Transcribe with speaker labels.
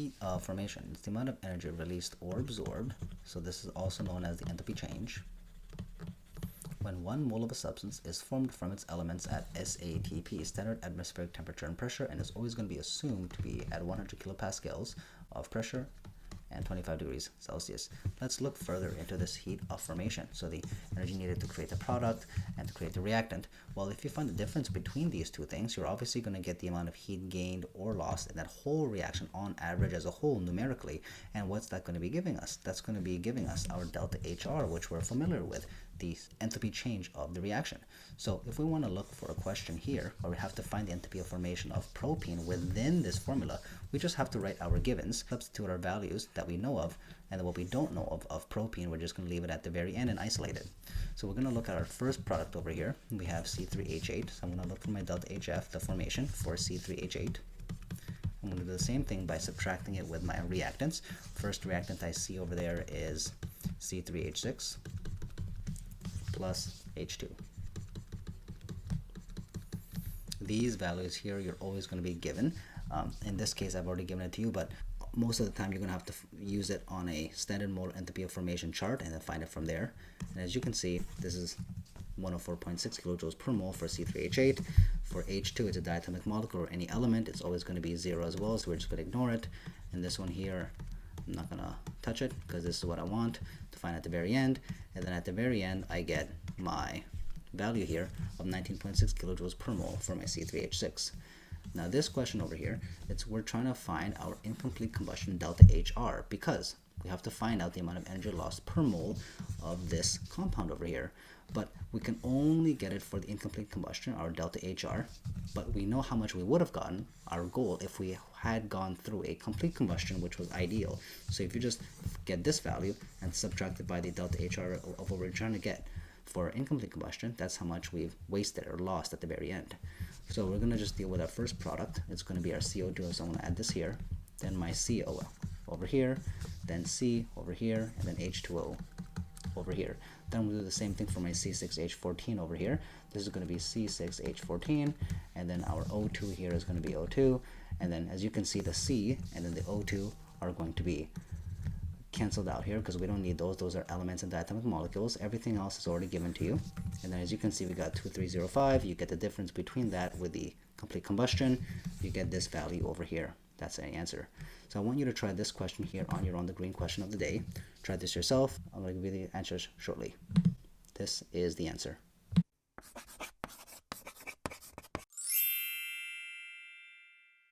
Speaker 1: heat of formation. It's the amount of energy released or absorbed. So this is also known as the enthalpy change. When 1 mole of a substance is formed from its elements at SATP, standard atmospheric temperature and pressure, and is always going to be assumed to be at 100 kilopascals of pressure and 25 degrees Celsius. Let's look further into this heat of formation. So the energy needed to create the product and to create the reactant. Well, if you find the difference between these two things, you're obviously going to get the amount of heat gained or lost in that whole reaction on average as a whole numerically. And what's that going to be giving us? That's going to be giving us our delta HR, which we're familiar with, the enthalpy change of the reaction. So if we want to look for a question here where we have to find the enthalpy of formation of propene within this formula, we just have to write our givens, substitute our values that we know of, and then what we don't know of propene, we're just going to leave it at the very end and isolate it. So we're going to look at our first product over here. We have C3H8. So I'm going to look for my delta HF, the formation for C3H8. I'm going to do the same thing by subtracting it with my reactants. First reactant I see over there is C3H6 plus H2. These values here you're always going to be given. In this case, I've already given it to you, but most of the time you're going to have to use it on a standard molar enthalpy of formation chart and then find it from there. And as you can see, this is 104.6 kilojoules per mole for C3H8. For H2, it's a diatomic molecule or any element. It's always going to be 0 as well, so we're just going to ignore it. And this one here, I'm not going to touch it because this is what I want to find at the very end. And then at the very end, I get my value here of 19.6 kilojoules per mole for my C3H6. Now this question over here, we're trying to find our incomplete combustion delta HR because we have to find out the amount of energy lost per mole of this compound over here. But we can only get it for the incomplete combustion, our delta HR, but we know how much we would have gotten, our goal, if we had gone through a complete combustion, which was ideal. So if you just get this value and subtract it by the delta HR of what we're trying to get for incomplete combustion, that's how much we've wasted or lost at the very end. So we're going to just deal with our first product. It's going to be our CO2, so I'm going to add this here, then my CO over here, then C over here, and then H2O over here. Then we'll do the same thing for my C6H14 over here. This is going to be C6H14, and then our O2 here is going to be O2, and then as you can see, the C and then the O2 are going to be canceled out here because we don't need those. Those are elements and diatomic molecules. Everything else is already given to you. And then as you can see, we got 2305. You get the difference between that with the complete combustion. You get this value over here. That's the answer. So I want you to try this question here on your own, the green question of the day. Try this yourself. I'm going to give you the answers shortly. This is the answer.